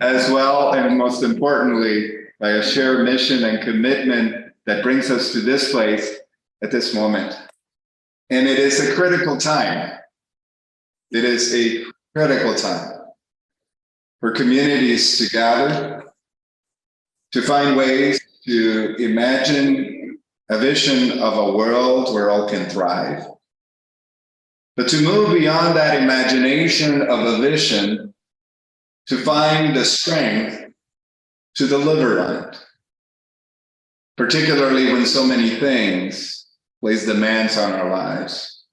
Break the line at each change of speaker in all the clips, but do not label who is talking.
as well, and most importantly, by a shared mission and commitment that brings us to this place at this moment. And it is a critical time. It is a critical time for communities to gather, to find ways to imagine a vision of a world where all can thrive, but to move beyond that imagination of a vision to find the strength to deliver on it, particularly when so many things place demands on our lives.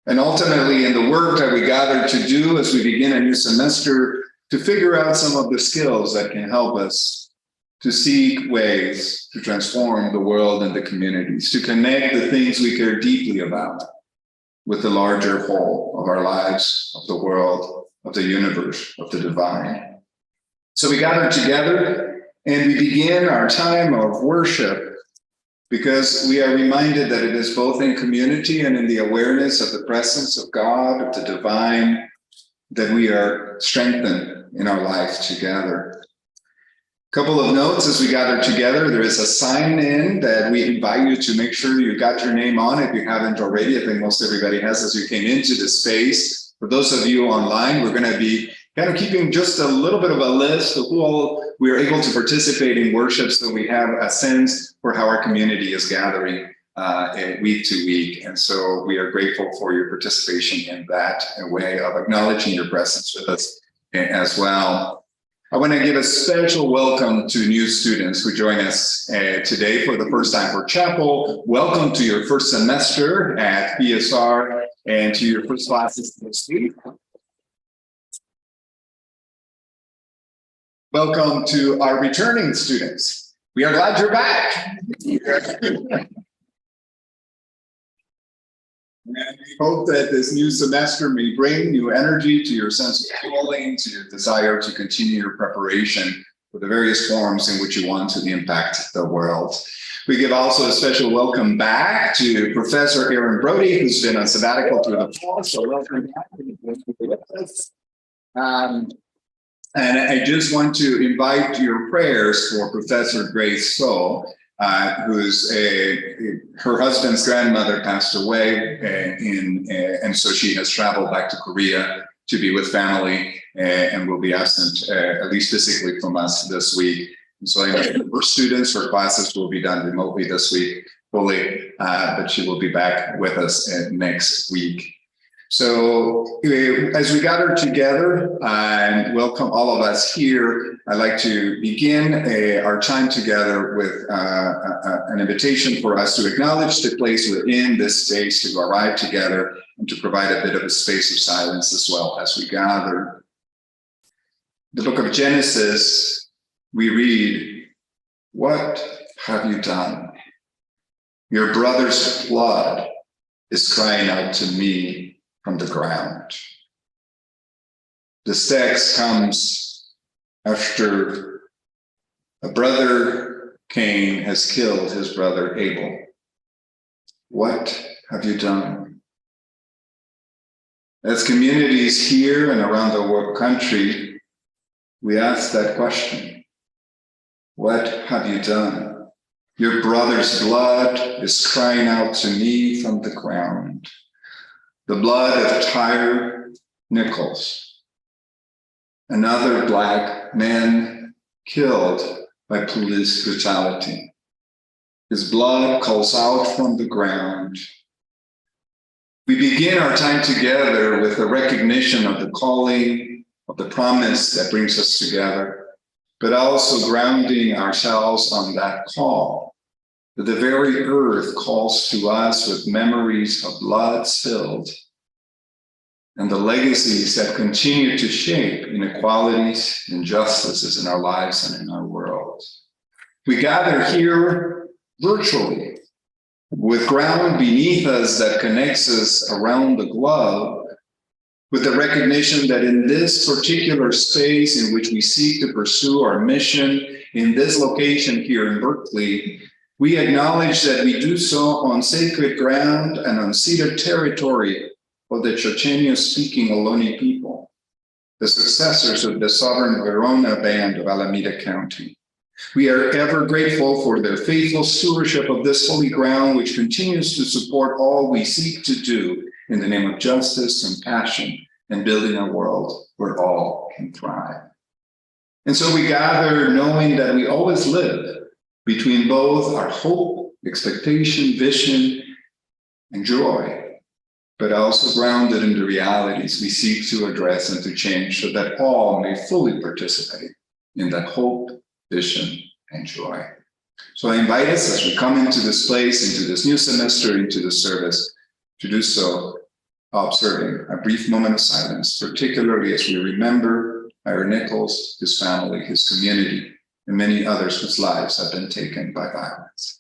And ultimately, in the work that we gather to do as we begin a new semester, to figure out some of the skills that can help us to seek ways to transform the world and the communities, to connect the things we care deeply about with the larger whole of our lives, of the world, of the universe, of the divine. So we gather together and we begin our time of worship because we are reminded that it is both in community and in the awareness of the presence of God, of the divine, that we are strengthened in our life together. Couple of notes as we gather together. There is a sign in that we invite you to make sure you got your name on if you haven't already. I think most everybody has as you came into the space. For those of you online, we're going to be kind of keeping just a little bit of a list of who all we are able to participate in worship, so we have a sense for how our community is gathering week to week. And so we are grateful for your participation in that, a way of acknowledging your presence with us as well. I want to give a special welcome to new students who join us today for the first time for chapel. Welcome to your first semester at PSR and to your first classes this week. Welcome to our returning students. We are glad you're back. And we hope that this new semester may bring new energy to your sense of calling, to your desire to continue your preparation for the various forms in which you want to impact the world. We give also a special welcome back to Professor Aaron Brody, who's been on sabbatical through the fall. So welcome back. And I just want to invite your prayers for Professor Grace So, who's her husband's grandmother passed away, and so she has traveled back to Korea to be with family and will be absent, at least physically, from us this week. And so I know her students, her classes will be done remotely this week fully, but she will be back with us next week. So as we gather together and welcome all of us here, I'd like to begin our time together with an invitation for us to acknowledge the place within this space, to arrive together and to provide a bit of a space of silence as well as we gather. The book of Genesis, we read, "What have you done? Your brother's blood is crying out to me from the ground." This text comes after a brother, Cain, has killed his brother Abel. What have you done? As communities here and around the country, we ask that question. What have you done? Your brother's blood is crying out to me from the ground. The blood of Tyre Nichols, another Black man killed by police brutality. His blood calls out from the ground. We begin our time together with a recognition of the calling, of the promise that brings us together, but also grounding ourselves on that call. That the very earth calls to us with memories of blood spilled and the legacies that continue to shape inequalities, injustices in our lives and in our world. We gather here virtually with ground beneath us that connects us around the globe, with the recognition that in this particular space in which we seek to pursue our mission, in this location here in Berkeley, we acknowledge that we do so on sacred ground and on ceded territory of the Chochenyo-speaking Ohlone people. the successors of the Sovereign Verona Band of Alameda County. We are ever grateful for their faithful stewardship of this holy ground, which continues to support all we seek to do in the name of justice and passion and building a world where all can thrive. And so we gather knowing that we always live between both our hope, expectation, vision, and joy, but also grounded in the realities we seek to address and to change so that all may fully participate in that hope, vision, and joy. So I invite us as we come into this place, into this new semester, into the service, to do so observing a brief moment of silence, particularly as we remember Ira Nichols, his family, his community, and many others whose lives have been taken by violence.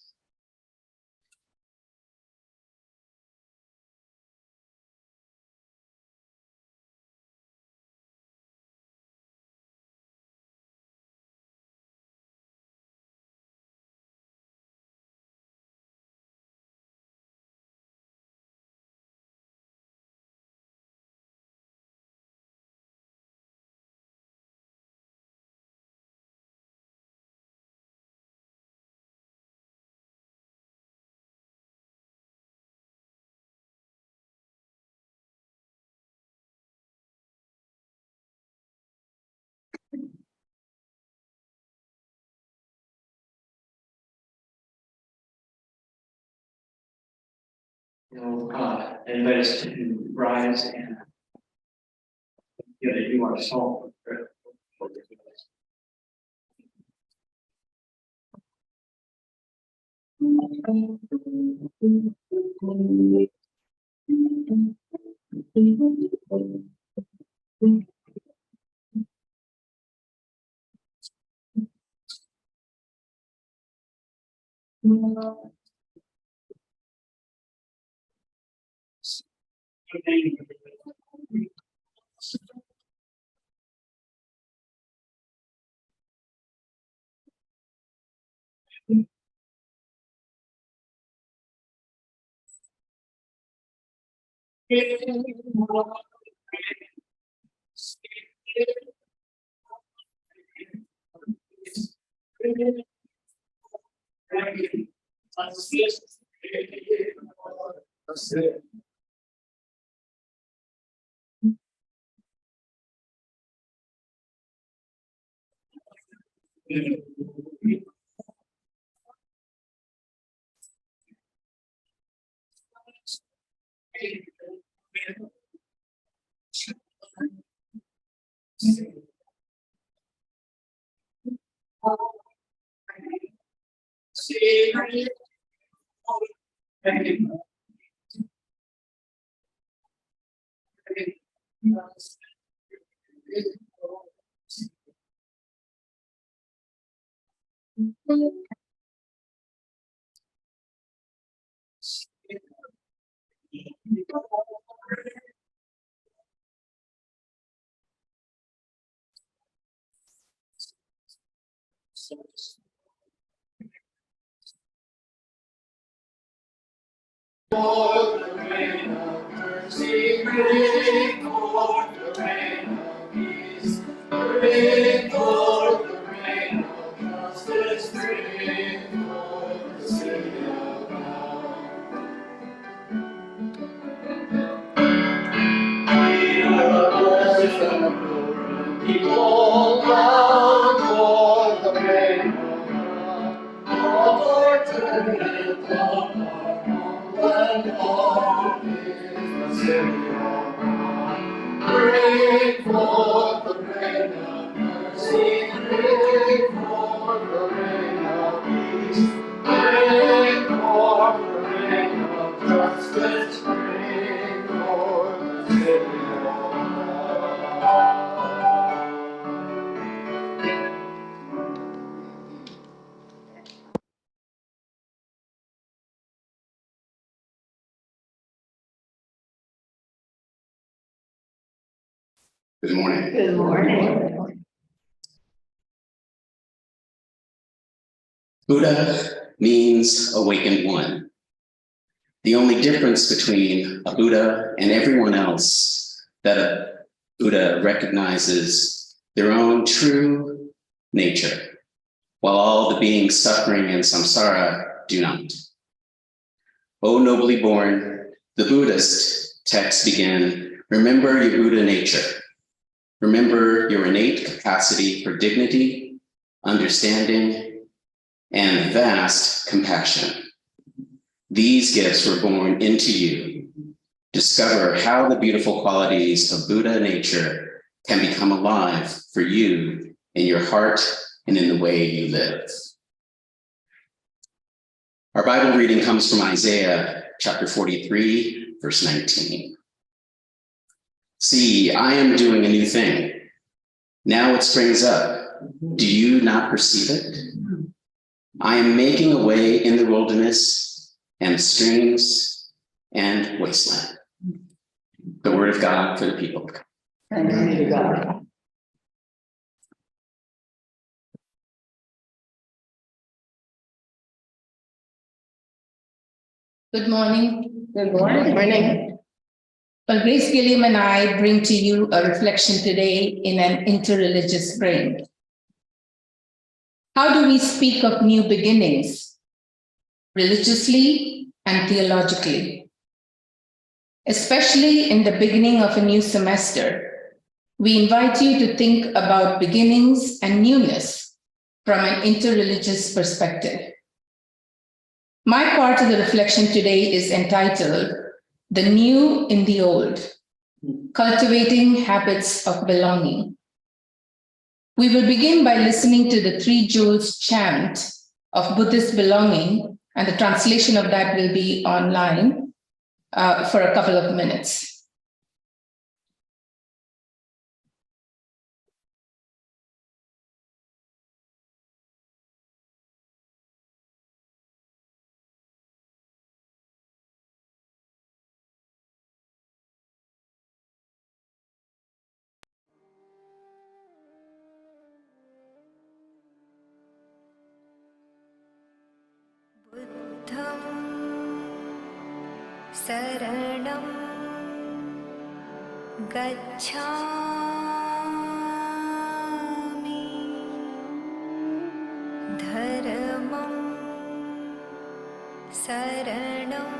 Invite us to rise and do our song. For the rain of mercy, bring forth the rain of peace, bring forth the rain of justice, bring forth the city of God. We are a voice of the people, bound for the rain of God, all for turning from our homeland, all is the city of God. Bring forth the rain of mercy, bring forth the rain of peace, bring forth the rain of justice, bring forth the city of God.
Good morning.
Good morning.
Buddha means awakened one. The only difference between a Buddha and everyone else that Buddha recognizes their own true nature, while all the beings suffering in samsara do not. O nobly born, the Buddhist texts begin, remember your Buddha nature. Remember your innate capacity for dignity, understanding, and vast compassion. These gifts were born into you. Discover how the beautiful qualities of Buddha nature can become alive for you in your heart and in the way you live. Our Bible reading comes from Isaiah chapter 43, verse 19. See, I am doing a new thing. Now it springs up. Do you not perceive it? I am making a way in the wilderness and streams and wasteland. The word of God for the people.
Thanks be to God.
Good morning.
Good morning.
Well, Grace, Gilliam, and I bring to you a reflection today in an interreligious frame. How do we speak of new beginnings, religiously and theologically? Especially in the beginning of a new semester, we invite you to think about beginnings and newness from an interreligious perspective. My part of the reflection today is entitled The New in the Old, Cultivating Habits of Belonging. We will begin by listening to the Three Jewels chant of Buddhist belonging, and the translation of that will be online for a couple of minutes.
बुद्धं शरणं गच्छामि धर्मं शरणं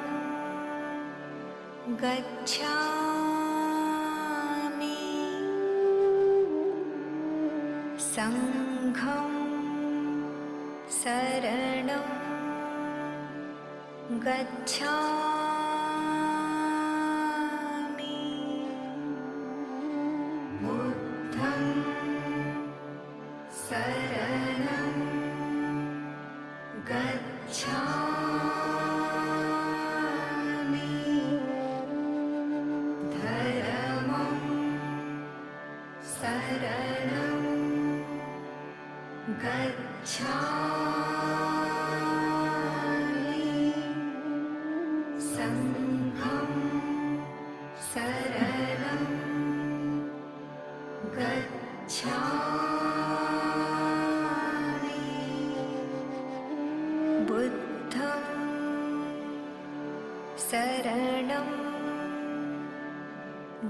गच्छामि संघं शरणं गच्छामि बुद्धं शरणं गच्छामि धर्मं शरणं गच्छामि संघं शरणं गच्छामि बुद्धं शरणं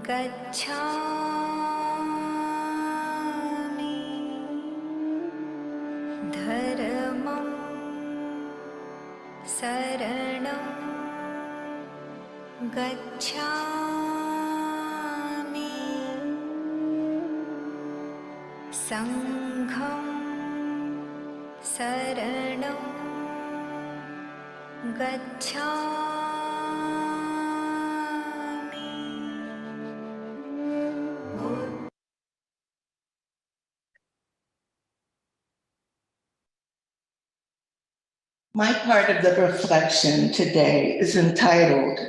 गच्छामि धर्मं शरणं गच्छामि संघं शरणं गच्छामि
My part of the reflection today is entitled,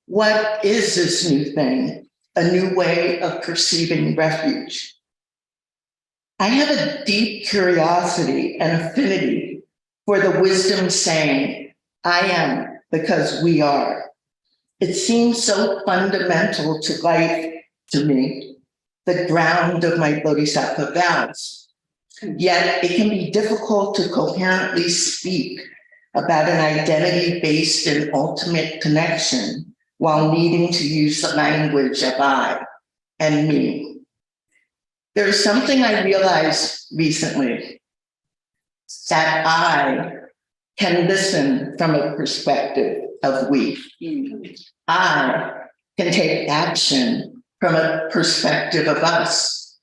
What is this new thing? A new way of perceiving refuge. I have a deep curiosity and affinity for the wisdom saying, I am because we are. It seems so fundamental to life to me, the ground of my bodhisattva vows. Yet it can be difficult to coherently speak about an identity based in ultimate connection while needing to use the language of I and me. There's something I realized recently, that I can listen from a perspective of we. I can take action from a perspective of us.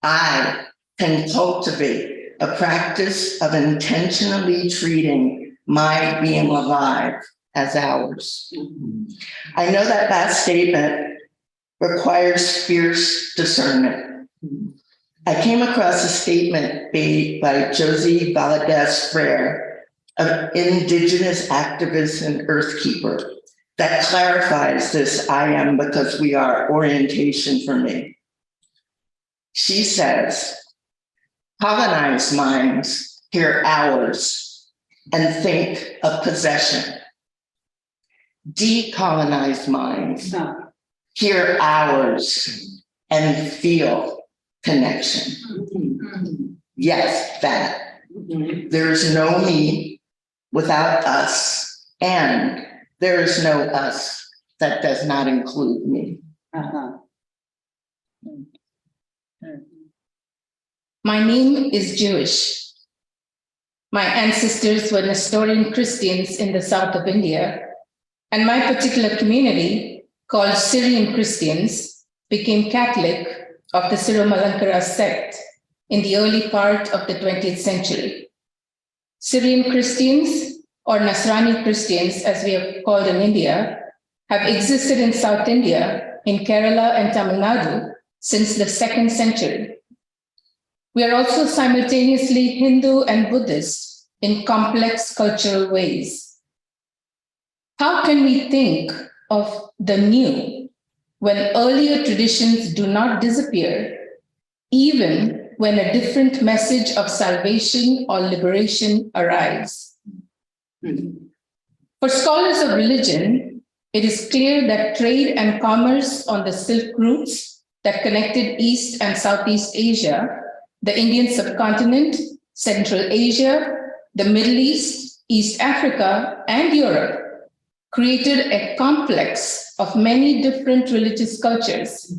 I can cultivate a practice of intentionally treating my being alive as ours. I know that last statement requires fierce discernment. I came across a statement made by Josie Valadez Frere, an Indigenous activist and earthkeeper, that clarifies this I am because we are orientation for me. She says, colonized minds hear ours and think of possession. Decolonized minds hear ours and feel connection. Yes, that. There's no me without us, and there is no us that does not include me.
My name is Jewish. My ancestors were Nestorian Christians in the south of India, and my particular community, called Syrian Christians, became Catholic of the Syro-Malankara sect in the early part of the 20th century. Syrian Christians, or Nasrani Christians as we are called in India, have existed in South India, in Kerala and Tamil Nadu since the 2nd century. We are also simultaneously Hindu and Buddhist in complex cultural ways. How can we think of the new when earlier traditions do not disappear, even when a different message of salvation or liberation arrives? For scholars of religion, it is clear that trade and commerce on the Silk routes that connected East and Southeast Asia, the Indian subcontinent, Central Asia, the Middle East, East Africa, and Europe created a complex of many different religious cultures.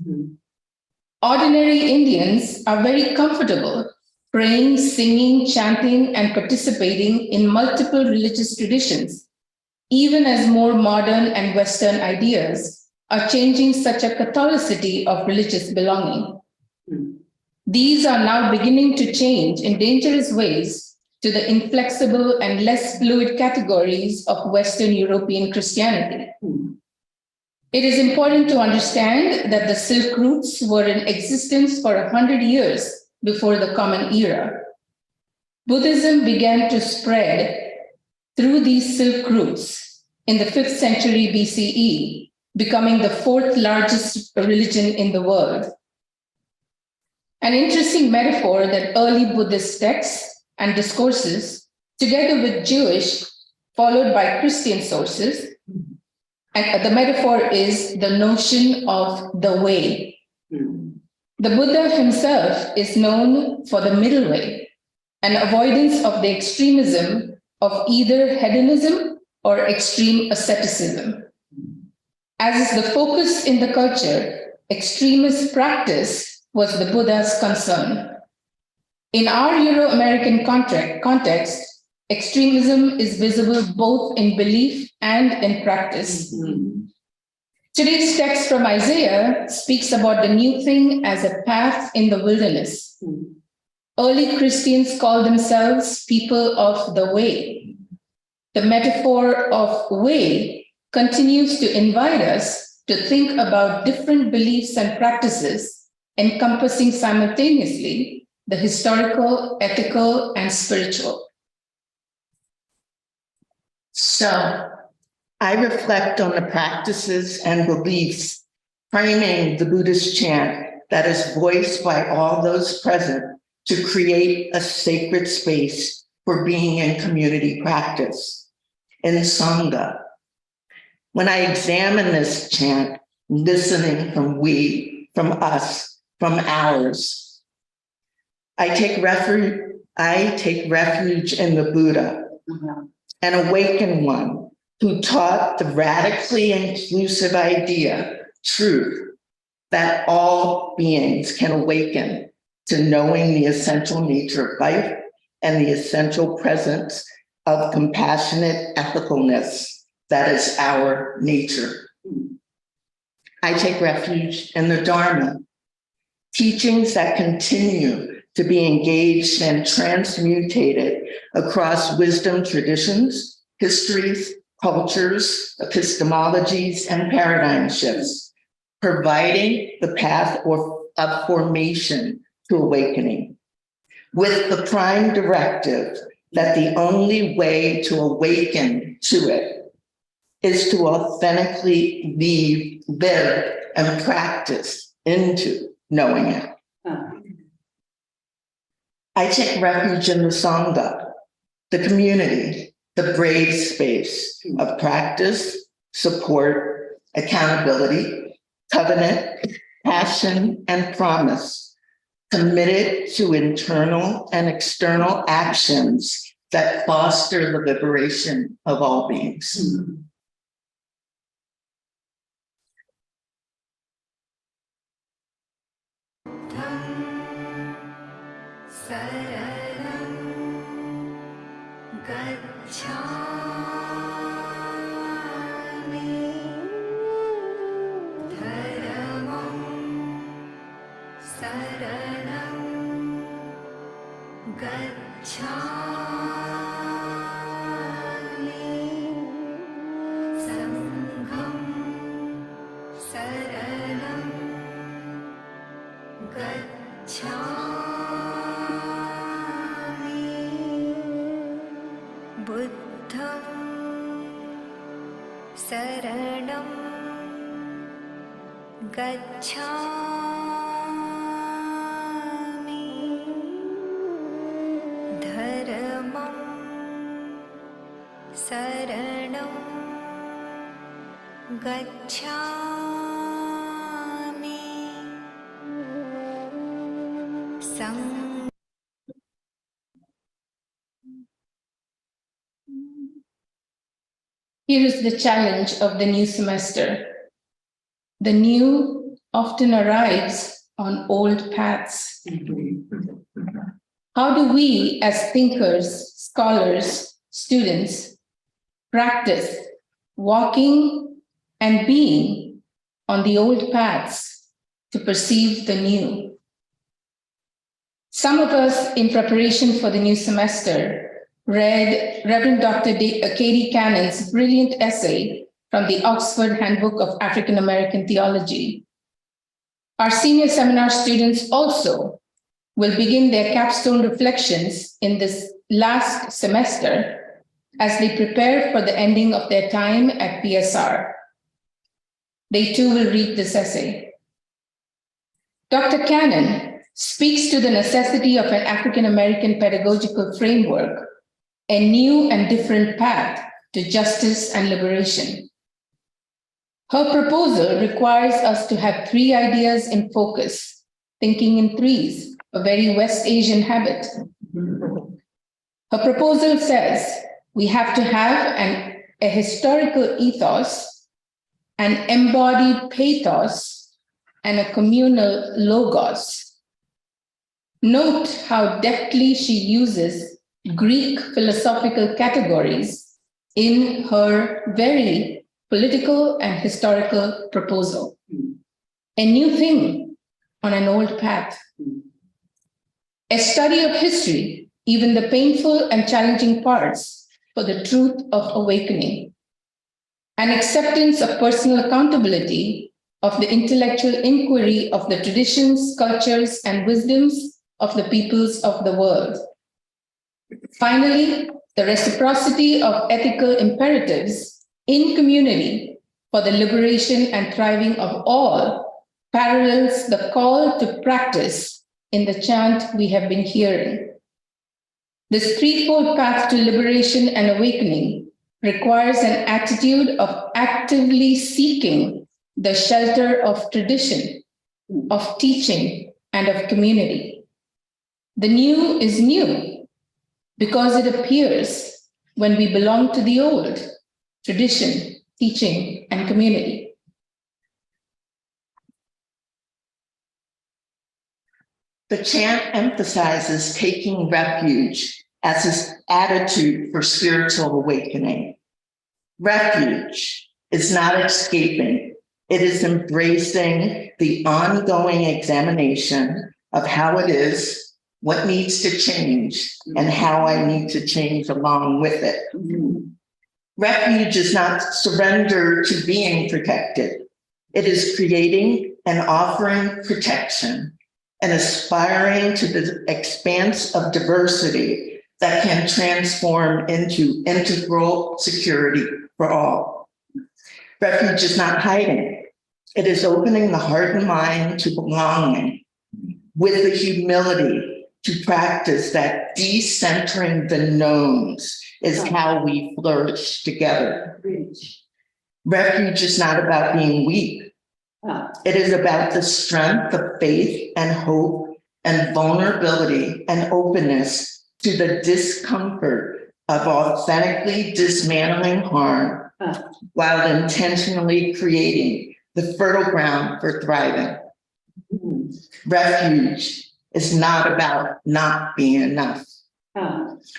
Ordinary Indians are very comfortable praying, singing, chanting, and participating in multiple religious traditions, even as more modern and Western ideas are changing such a catholicity of religious belonging. These are now beginning to change in dangerous ways to the inflexible and less fluid categories of Western European Christianity. It is important to understand that the Silk routes were in existence for 100 years before the Common Era. Buddhism began to spread through these Silk routes in the 5th century BCE, becoming the 4th largest religion in the world. An interesting metaphor that early Buddhist texts and discourses, together with Jewish, followed by Christian sources, and the metaphor is the notion of the way. The Buddha himself is known for the middle way, an avoidance of the extremism of either hedonism or extreme asceticism. As is the focus in the culture, extremist practice was the Buddha's concern. In our Euro-American context, extremism is visible both in belief and in practice. Today's text from Isaiah speaks about the new thing as a path in the wilderness. Early Christians called themselves people of the way. The metaphor of way continues to invite us to think about different beliefs and practices encompassing simultaneously the historical, ethical, and spiritual.
So I reflect on the practices and beliefs framing the Buddhist chant that is voiced by all those present to create a sacred space for being in community practice, in Sangha. When I examine this chant, listening from we, from us, from ours, I take refuge in the Buddha, an awakened one who taught the radically inclusive idea, truth, that all beings can awaken to knowing the essential nature of life and the essential presence of compassionate ethicalness that is our nature. I take refuge in the Dharma, teachings that continue to be engaged and transmutated across wisdom traditions, histories, cultures, epistemologies, and paradigm shifts, providing the path of formation to awakening, with the prime directive that the only way to awaken to it is to authentically live, and practice into knowing it. I take refuge in the Sangha, the community, the brave space of practice, support, accountability, covenant, passion, and promise, committed to internal and external actions that foster the liberation of all beings.
शरणं गच्छामि धर्मं शरणं गच्छामि संघं शरणं गच्छामि बुद्धं शरणं गच्छामि धर्मं शरणं गच्छामि संघं
Here is the challenge of the new semester. The new often arrives on old paths. How do we, as thinkers, scholars, students, practice walking and being on the old paths to perceive the new? Some of us, in preparation for the new semester, read Reverend Dr. Katie Cannon's brilliant essay from the Oxford Handbook of African American Theology. Our senior seminar students also will begin their capstone reflections in this last semester as they prepare for the ending of their time at PSR. They too will read this essay. Dr. Cannon speaks to the necessity of an African American pedagogical framework, a new and different path to justice and liberation. Her proposal requires us to have three ideas in focus, thinking in threes, a very West Asian habit. Her proposal says we have to have a historical ethos, an embodied pathos, and a communal logos. Note how deftly she uses Greek philosophical categories in her very political and historical proposal. A new thing on an old path. A study of history, even the painful and challenging parts, for the truth of awakening. An acceptance of personal accountability, of the intellectual inquiry of the traditions, cultures, and wisdoms of the peoples of the world. Finally, the reciprocity of ethical imperatives in community for the liberation and thriving of all parallels the call to practice in the chant we have been hearing. This threefold path to liberation and awakening requires an attitude of actively seeking the shelter of tradition, of teaching, and of community. The new is new because it appears when we belong to the old, tradition, teaching, and community.
The chant emphasizes taking refuge as his attitude for spiritual awakening. Refuge is not escaping, it is embracing the ongoing examination of how it is, what needs to change, and how I need to change along with it. Refuge is not surrender to being protected. It is creating and offering protection and aspiring to the expanse of diversity that can transform into integral security for all. Refuge is not hiding. It is opening the heart and mind to belonging with the humility to practice that decentering the knowns is how we flourish together. Refuge is not about being weak. It is about the strength of faith and hope and vulnerability and openness to the discomfort of authentically dismantling harm while intentionally creating the fertile ground for thriving. Refuge is not about not being enough.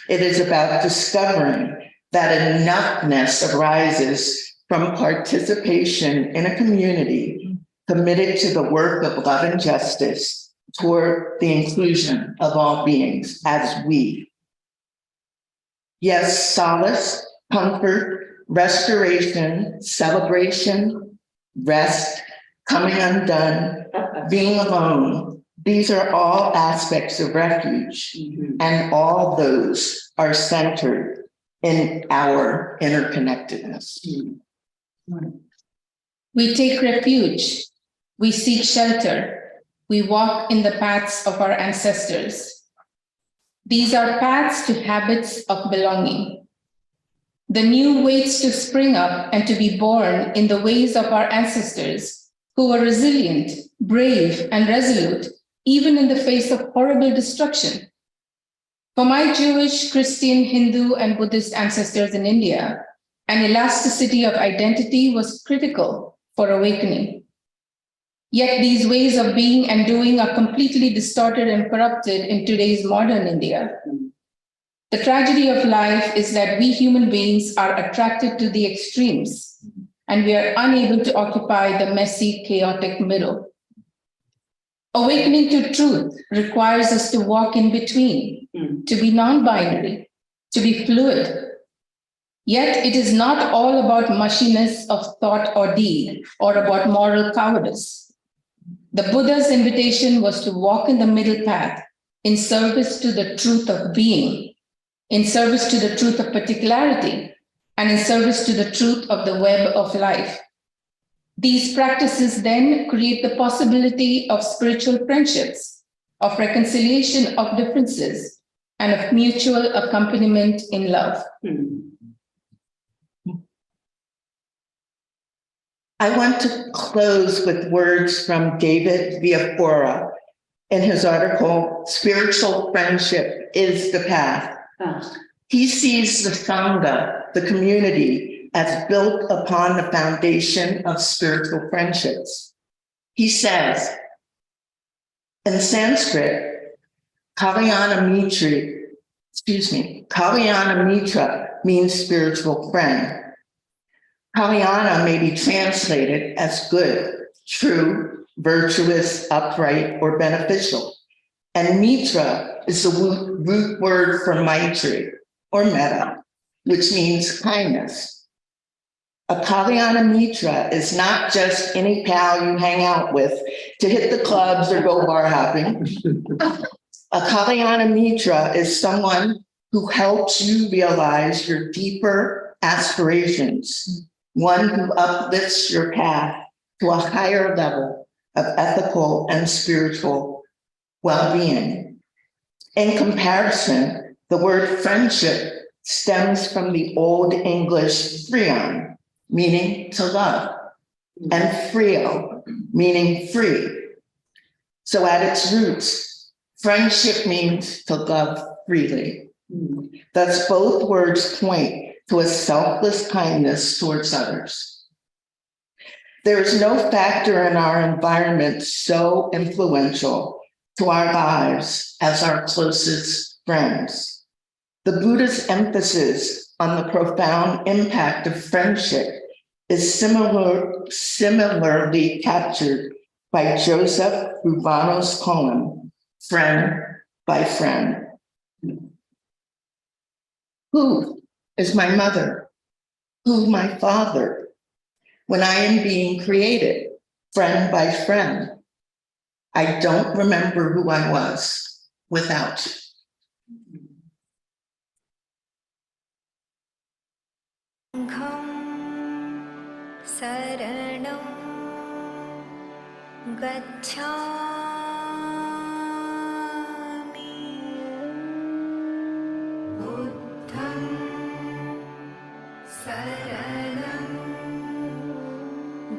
It is about discovering that enoughness arises from participation in a community committed to the work of love and justice toward the inclusion of all beings as we. Yes, solace, comfort, restoration, celebration, rest, coming undone, being alone. These are all aspects of refuge, and all those are centered in our interconnectedness.
We take refuge. We seek shelter. We walk in the paths of our ancestors. These are paths to habits of belonging. The new waits to spring up and to be born in the ways of our ancestors, who were resilient, brave, and resolute, even in the face of horrible destruction. For my Jewish, Christian, Hindu, and Buddhist ancestors in India, an elasticity of identity was critical for awakening. Yet these ways of being and doing are completely distorted and corrupted in today's modern India. The tragedy of life is that we human beings are attracted to the extremes, and we are unable to occupy the messy, chaotic middle. Awakening to truth requires us to walk in between, to be non-binary, to be fluid. Yet it is not all about mushiness of thought or deed, or about moral cowardice. The Buddha's invitation was to walk in the middle path in service to the truth of being, in service to the truth of particularity, and in service to the truth of the web of life. These practices then create the possibility of spiritual friendships, of reconciliation of differences, and of mutual accompaniment in love.
I want to close with words from David Viafora in his article, Spiritual Friendship is the Path. He sees the Sangha, the community, as built upon the foundation of spiritual friendships. He says, in Sanskrit, Kalyana Mitra means spiritual friend. Kalyana may be translated as good, true, virtuous, upright, or beneficial. And Mitra is the root word for Maitri, or metta, which means kindness. A Kalyana Mitra is not just any pal you hang out with to hit the clubs or go bar hopping. A Kalyana Mitra is someone who helps you realize your deeper aspirations, one who uplifts your path to a higher level of ethical and spiritual well-being. In comparison, the word friendship stems from the Old English frion, meaning to love, and frio, meaning free. So at its roots, friendship means to love freely. Thus, both words point to a selfless kindness towards others. There is no factor in our environment so influential to our lives as our closest friends. The Buddha's emphasis on the profound impact of friendship is similarly captured by Joseph Rubano's poem, Friend by Friend. Who is my mother? Who my father? When I am being created, friend by friend, I don't remember who I was without.
Sangham saranam gacchami buddham saranam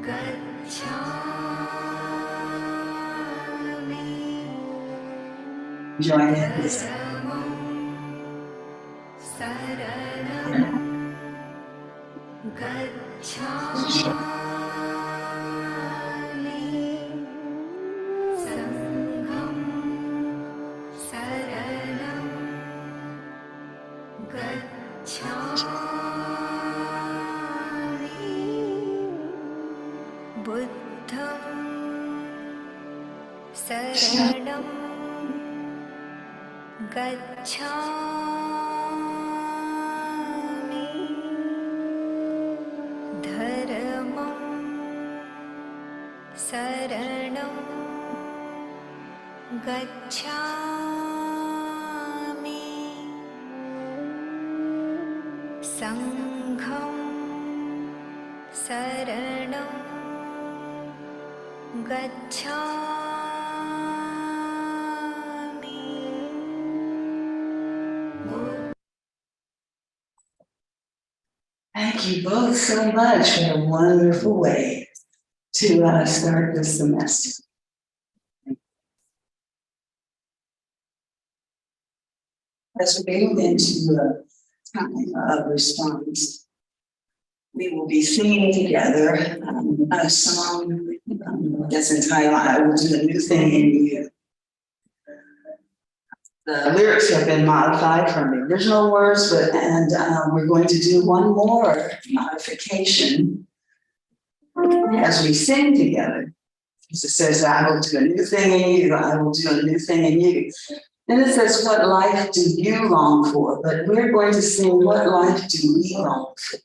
gacchami
Join us.
dhammam saranam gacchami sangham saranam gacchami buddham saranam gacchami dhammam saranam gacchami sangham saranam gacchami.
Thank you both so much for a wonderful way to start the semester. As we move into a time of response, we will be singing together a song that's entitled I Will Do a New Thing in You. The lyrics have been modified from the original words, and we're going to do one more modification as we sing together. It says, I will do a new thing in you, I will do a new thing in you. And it says, what life do you long for? But we're going to sing, what life do we long for?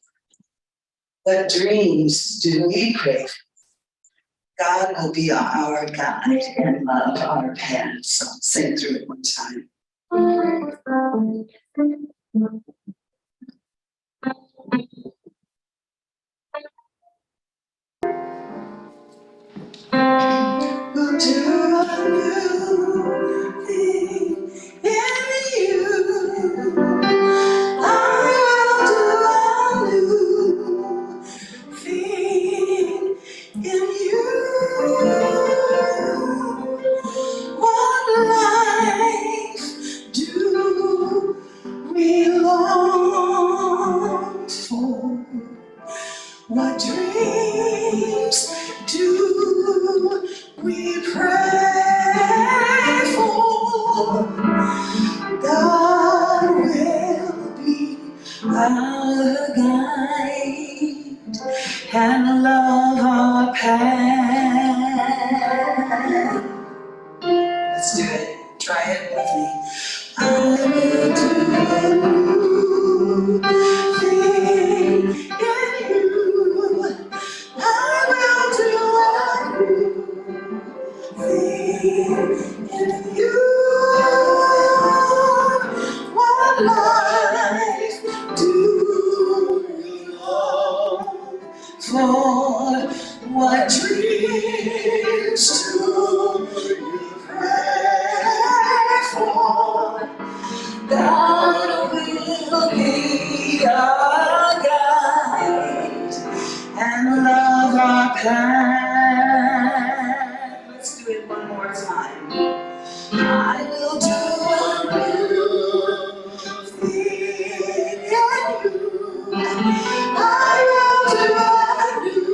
What dreams do we crave? God will be our guide and love our path. So sing through it one time. We'll do a new thing in you. I will do a new thing in you. What life do we long for? What dreams do we pray for? God will be our guide and love our path. Let's do it. Try it with me. I will do a new thing in you. I will do a new thing in you. What life do we long for? What dreams do you pray for? God will be our guide and love our path. Let's do it one more time. I will do a new thing in you. I will do a new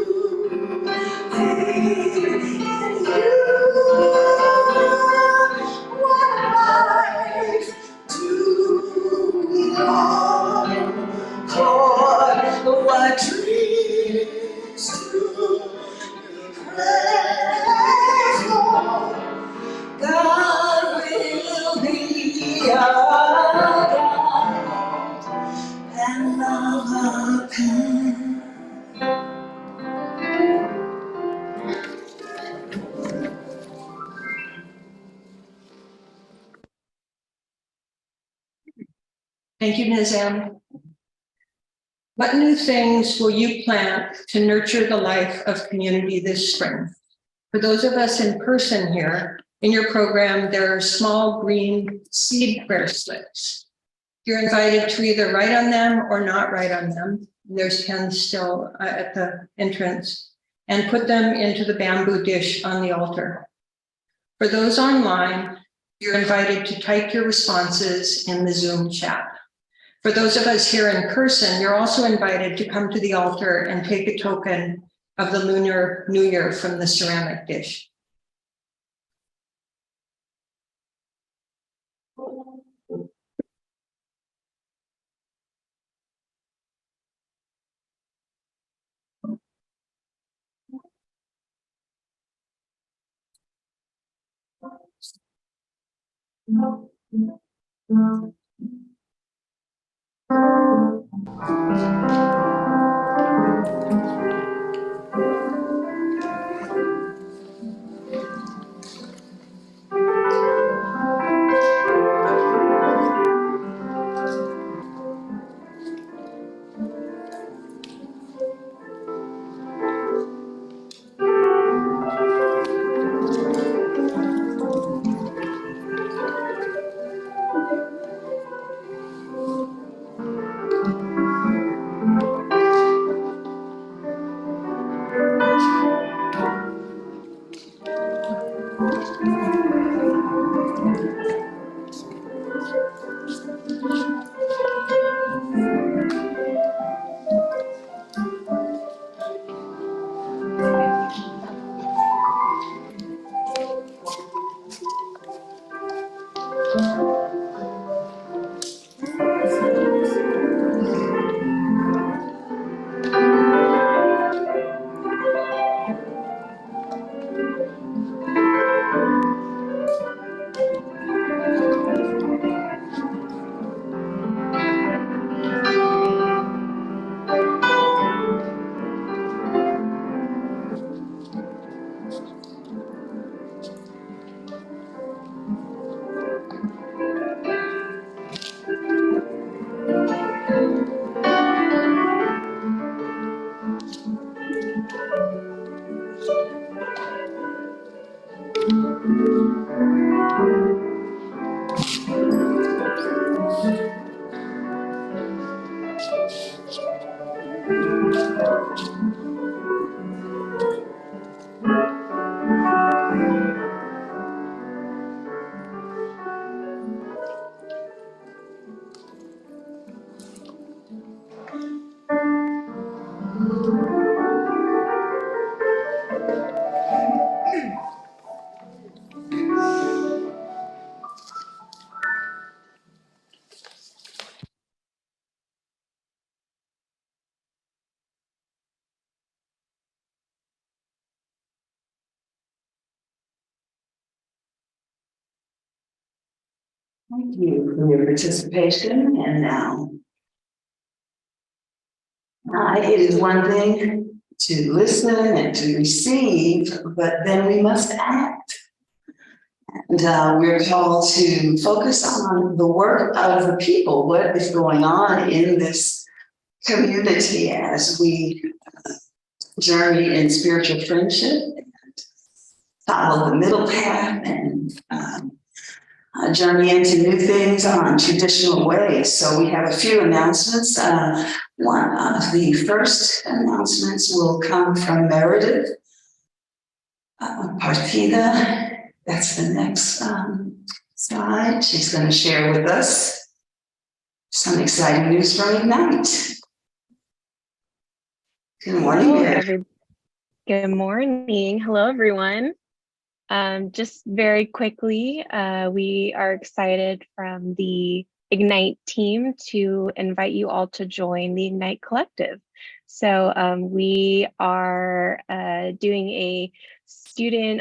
thing in you. long for what dreams to pray for. God will be our guide and love appear.
Thank you, Ms. M. What new things will you plant to nurture the life of community this spring? For those of us in person here, in your program, there are small green seed prayer slips. You're invited to either write on them or not write on them. There's pens still at the entrance, and put them into the bamboo dish on the altar. For those online, you're invited to type your responses in the Zoom chat. For those of us here in person, you're also invited to come to the altar and take a token of the Lunar New Year from the ceramic dish.
Thank you for your participation. And now, it is one thing to listen and to receive, but then we must act. And we're called to focus on the work of the people, what is going on in this community as we journey in spiritual friendship, follow the middle path, and journey into new things on traditional ways. So we have a few announcements. One of the first announcements will come from Meredith Partida. That's the next slide. She's going to share with us some exciting news from Ignite. Good morning, Meredith.
Good morning. Hello, everyone. Just very quickly, we are excited from the Ignite team to invite you all to join the Ignite Collective. So we are doing a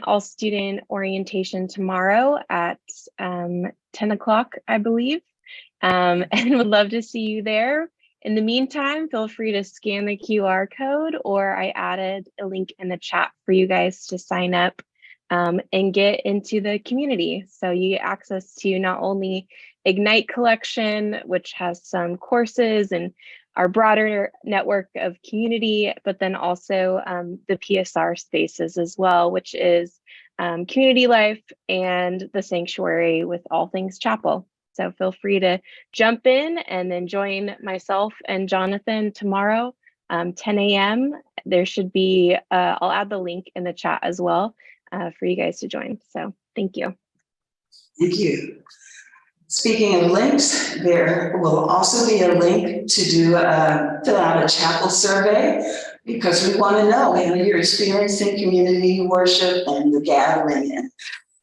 all student orientation tomorrow at 10 o'clock, I believe, and would love to see you there. In the meantime, feel free to scan the QR code, or I added a link in the chat for you guys to sign up and get into the community. So you get access to not only Ignite Collection, which has some courses and our broader network of community, but then also the PSR spaces as well, which is community life and the sanctuary with all things chapel. So feel free to jump in and then join myself and Jonathan tomorrow, 10 a.m. There should be, I'll add the link in the chat as well for you guys to join. So thank you.
Thank you. Speaking of links, there will also be a link to fill out a chapel survey, because we want to know how you're experiencing community worship and the gathering. And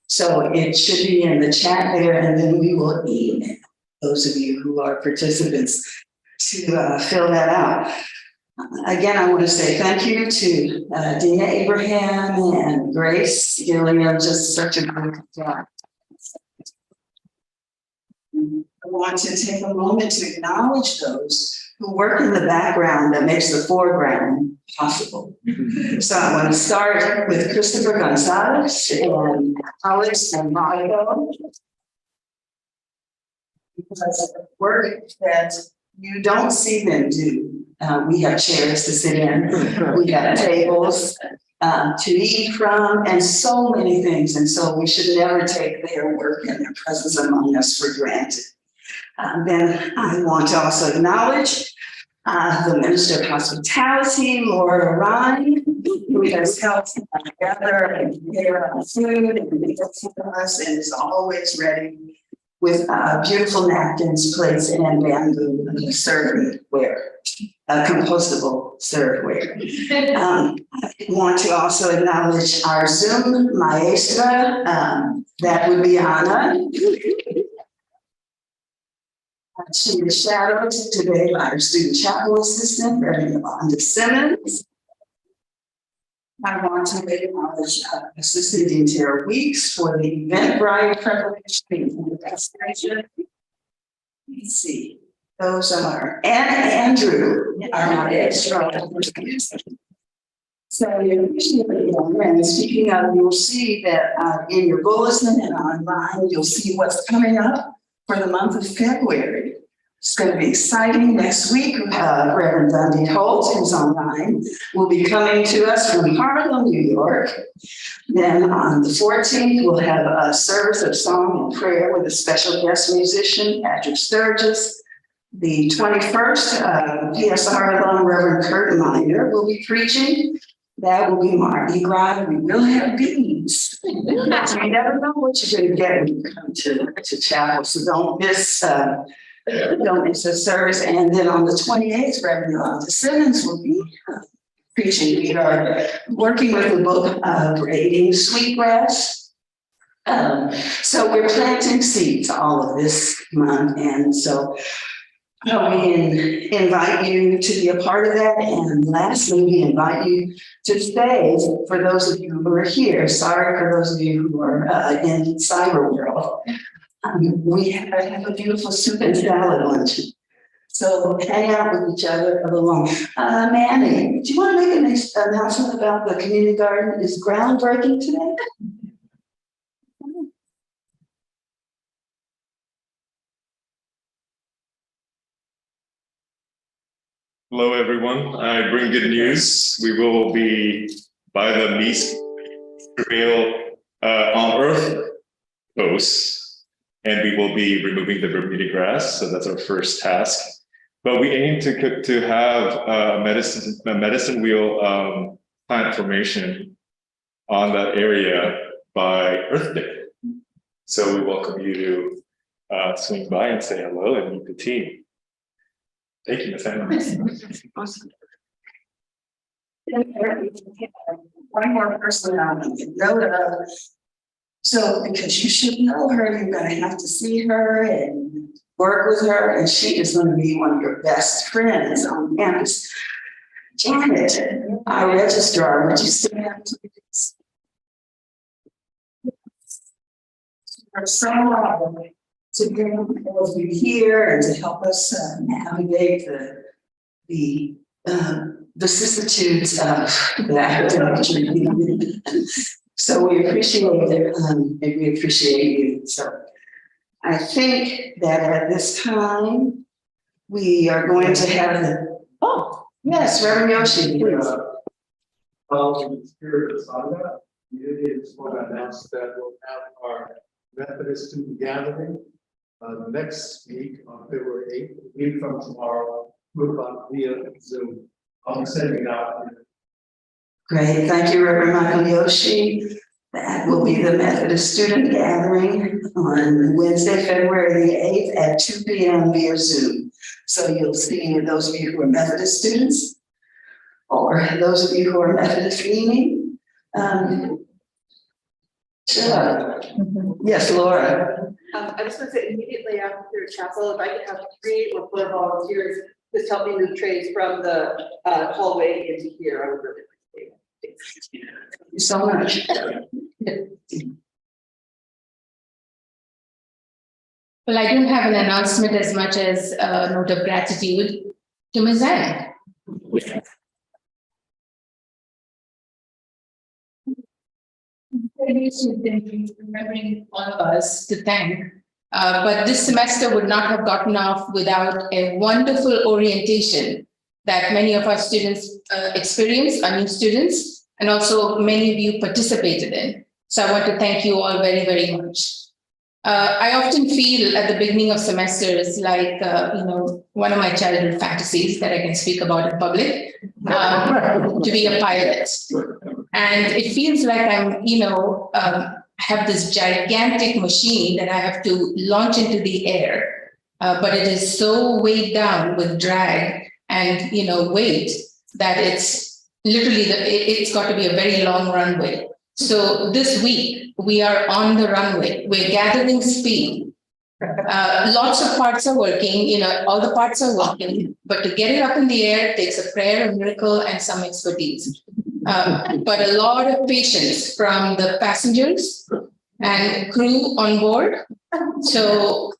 so it should be in the chat there, and then we will email those of you who are participants to fill that out. Again, I want to say thank you to Dina Abraham and Grace Gilliam, just such a good job. I want to take a moment to acknowledge those who work in the background that makes the foreground possible. So I want to start with Christopher Gonzalez and Alex and Mario. Because of the work that you don't see them do. We have chairs to sit in, we have tables to eat from, and so many things. And so we should never take their work and their presence among us for granted. Then I want to also acknowledge the Minister of Hospitality, Laura Ryan, who has helped gather and prepare our food and make it for us, and is always ready with beautiful napkins, plates, and bamboo serveware, compostable serveware. I want to also acknowledge our Zoom maestra, that would be Anna. She is shadowed today by our student chapel assistant, Reverend Yolanda Simmons. I want to acknowledge Assistant Dean Tara Weeks for the Eventbrite preparation and the destination. Let's see, those are, and Andrew are my extra. So we appreciate it, and speaking of, you'll see that in your bulletin and online, you'll see what's coming up for the month of February. It's going to be exciting. Next week, Reverend Dundee Holt, who's online, will be coming to us from Harlem, New York. Then on the 14th, we'll have a service of song and prayer with a special guest musician, Patrick Sturgis. The 21st, PSR alum Reverend Kurt Miner will be preaching. That will be Mardi Gras. We will have beans. You never know what you're going to get when you come to chapel, so don't miss the service. And then on the 28th, Reverend Yolanda Simmons will be preaching. We are working with the book of Braiding Sweetgrass. So we're planting seeds all of this month, and so we invite you to be a part of that. And lastly, we invite you to stay for those of you who are here. Sorry for those of you who are in cyber world. We have a beautiful soup and salad luncheon. So hang out with each other along. Manny, do you want to make an announcement about the community garden? Is groundbreaking today?
Hello, everyone. I bring good news. We will be by the Meese Trail on Earth Coast, and we will be removing the Bermuda grass. So that's our first task. But we aim to have a medicine wheel plant formation on that area by Earth Day. So we welcome you to swing by and say hello and meet the team. Thank you, Ms. Anna.
Awesome. One more person on the note of So, because you should know her, you're gonna have to see her and work with her, and she is gonna be one of your best friends on campus. Janet, our registrar, would you stand, please? We're so honored to bring all of you here and to help us navigate the vicissitudes of the academic journey. So we appreciate it, and we appreciate you. So I think that at this time, we are going to have yes, Reverend Yoshi, please.
In the spirit of Saga, we just want to announce that we'll have our Methodist student gathering next week on February 8th, a week from tomorrow, via Zoom. I'll be sending out.
Great, thank you, Reverend Michael Yoshi. That will be the Methodist student gathering on Wednesday, February the 8th at 2 p.m. via Zoom. So you'll see those of you who are Methodist students, or those of you who are Methodist leaning. Sure. Yes, Laura.
I just want to say immediately after chapel, if I could have 3 or 4 volunteers just help me move trays from the hallway into here, I would really appreciate it.
Thank you so much.
Well, I don't have an announcement as much as a note of gratitude to Ms. Anne. She's been remembering all of us to thank. But this semester would not have gotten off without a wonderful orientation that many of our students experienced, our new students, and also many of you participated in. So I want to thank you all very, very much. I often feel at the beginning of semesters like, one of my childhood fantasies that I can speak about in public, to be a pilot. And it feels like I'm, have this gigantic machine that I have to launch into the air, but it is so weighed down with drag and, weight that it's literally, it's got to be a very long runway. So this week, we are on the runway. We're gathering speed. Lots of parts are working, all the parts are working, but to get it up in the air takes a prayer, a miracle, and some expertise. But a lot of patience from the passengers and crew on board. So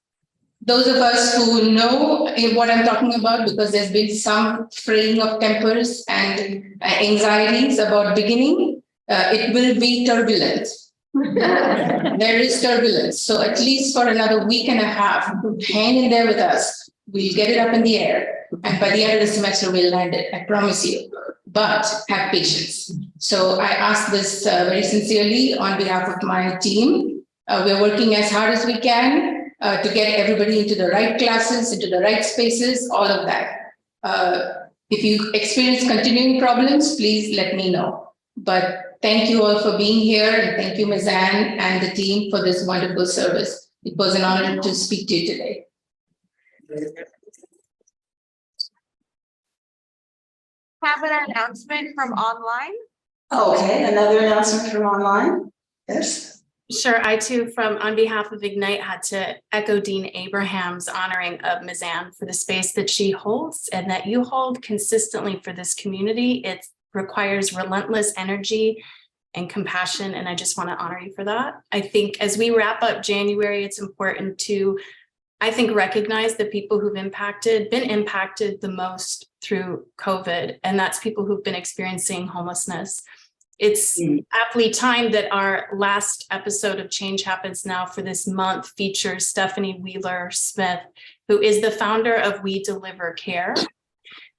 those of us who know what I'm talking about, because there's been some fraying of tempers and anxieties about beginning, it will be turbulent. There is turbulence. So at least for another week and a half, hang in there with us. We'll get it up in the air. And by the end of the semester, we'll land it. I promise you. But have patience. So I ask this very sincerely on behalf of my team. We're working as hard as we can to get everybody into the right classes, into the right spaces, all of that. If you experience continuing problems, please let me know. But thank you all for being here, and thank you, Ms. Anne, and the team for this wonderful service. It was an honor to speak to you today.
Have an announcement from online.
Okay, another announcement from online. Yes.
Sure, I too, on behalf of Ignite, had to echo Dean Abraham's honoring of Ms. Anne for the space that she holds and that you hold consistently for this community. It requires relentless energy and compassion, and I just want to honor you for that. I think as we wrap up January, it's important to, recognize the people who've been impacted the most through COVID, and that's people who've been experiencing homelessness. It's aptly timed that our last episode of Change Happens Now for this month features Stephanie Wheeler-Smith, who is the founder of We Deliver Care.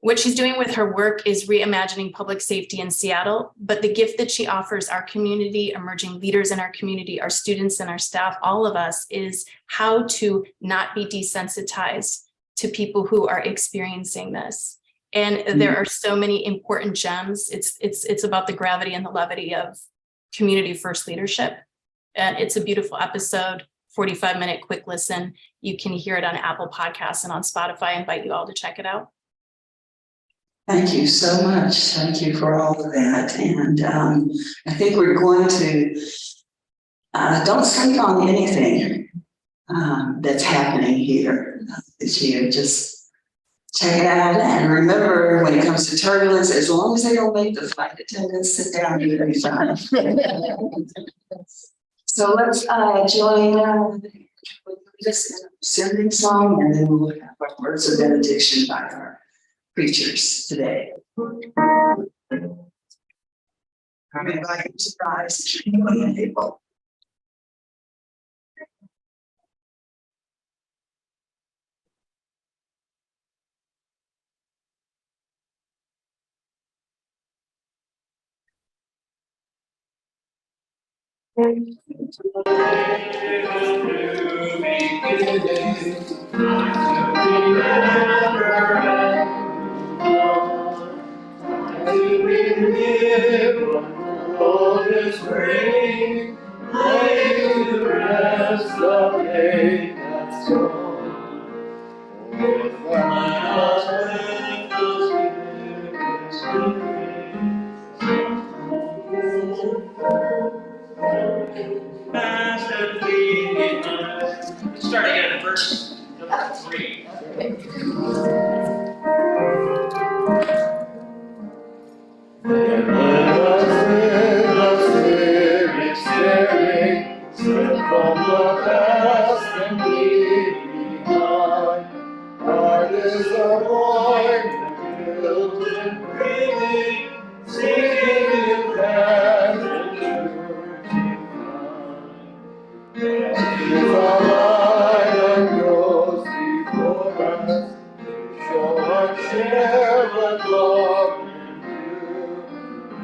What she's doing with her work is reimagining public safety in Seattle, but the gift that she offers our community, emerging leaders in our community, our students and our staff, all of us, is how to not be desensitized to people who are experiencing this. And there are so many important gems. It's about the gravity and the levity of community first leadership. And it's a beautiful episode, 45-minute quick listen. You can hear it on Apple Podcasts and on Spotify. I invite you all to check it out.
Thank you so much. Thank you for all of that. And I think we're going to Don't sleep on anything that's happening here this year. Just check it out. And remember, when it comes to turbulence, as long as they don't make the flight attendants sit down, you're gonna be fine. So let's join this sending song, and then we'll have our words of benediction by our preachers today. I'm inviting you to rise when you're able.
Starting at verse number 3.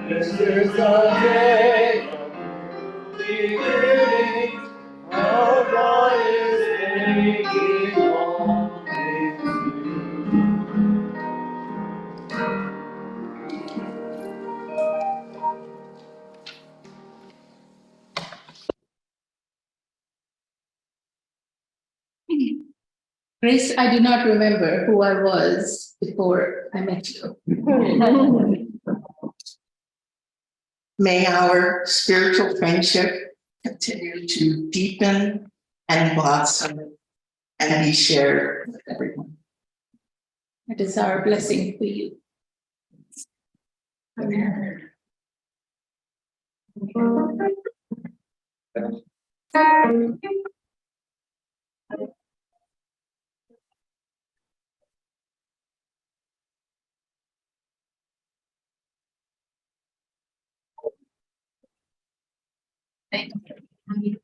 This is the day of beginning, our God is making all things new.
Grace, I do not remember who I was before I met you.
May our spiritual friendship continue to deepen and blossom and be shared with everyone.
It is our blessing for you. Amen. Thank you.